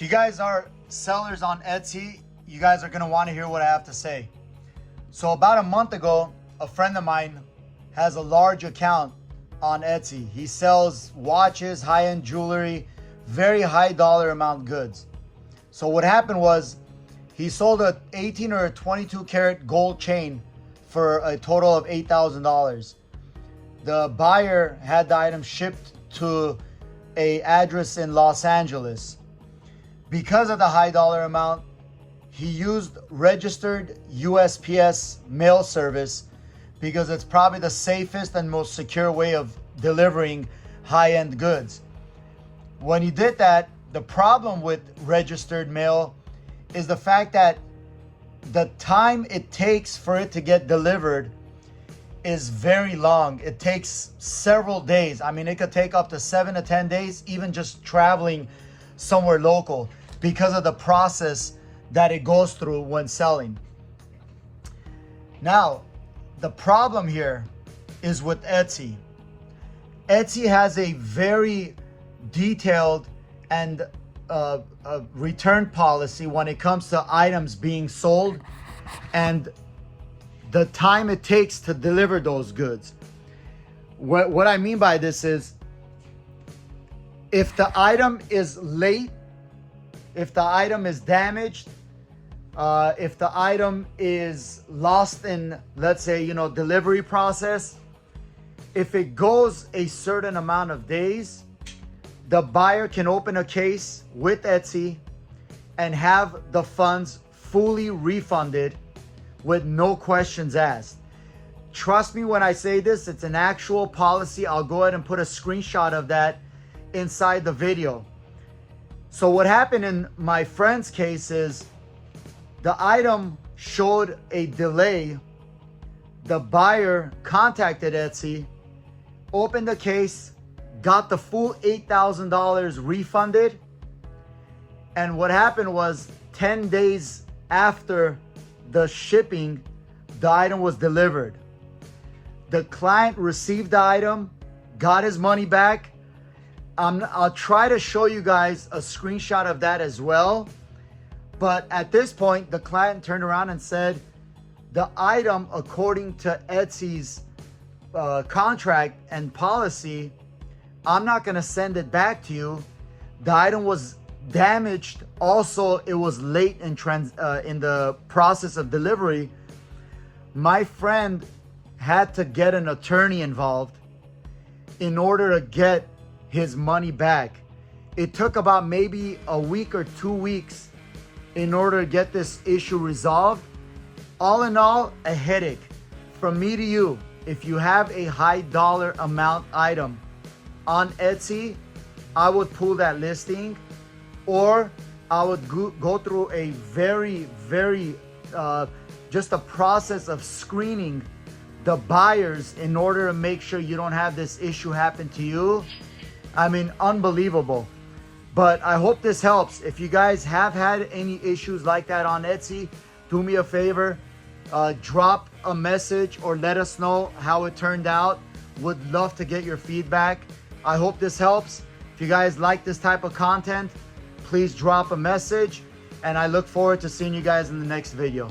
If you guys are sellers on Etsy, you guys are gonna wanna hear what I have to say. So about a month ago, a friend of mine has a large account on Etsy. He sells watches, high-end jewelry, very high dollar amount goods. So what happened was he sold a 18 or a 22 karat gold chain for a total of $8,000. The buyer had the item shipped to a address in Los Angeles. Because of the high dollar amount, he used registered USPS mail service because it's probably the safest and most secure way of delivering high-end goods. When he did that, the problem with registered mail is the fact that the time it takes for it to get delivered is very long. It takes several days. I mean, it could take up to 7 to 10 days, even just traveling somewhere local, because of the process that it goes through when selling. Now, the problem here is with Etsy. Etsy has a very detailed and a return policy when it comes to items being sold and the time it takes to deliver those goods. What I mean by this is, if the item is late, if the item is damaged, if the item is lost in, let's say, delivery process, if it goes a certain amount of days, the buyer can open a case with Etsy and have the funds fully refunded with no questions asked. Trust me when I say this, it's an actual policy. I'll go ahead and put a screenshot of that inside the video. So what happened in my friend's case is the item showed a delay. The buyer contacted Etsy, opened the case, got the full $8,000 refunded. And what happened was 10 days after the shipping, the item was delivered. The client received the item, got his money back. I'll try to show you guys a screenshot of that as well. But at this point, the client turned around and said, the item, according to Etsy's contract and policy, I'm not gonna send it back to you. The item was damaged. Also, it was late in the process of delivery. My friend had to get an attorney involved in order to get his money back. It took about maybe a week or 2 weeks in order to get this issue resolved. All in all, a headache. From me to you, if you have a high dollar amount item on Etsy, I would pull that listing, or I would go through a very just a process of screening the buyers in order to make sure you don't have this issue happen to you. I mean, unbelievable. But I hope this helps. If you guys have had any issues like that on Etsy, do me a favor, drop a message or let us know how it turned out. Would love to get your feedback. I hope this helps. If you guys like this type of content, please drop a message, and I look forward to seeing you guys in the next video.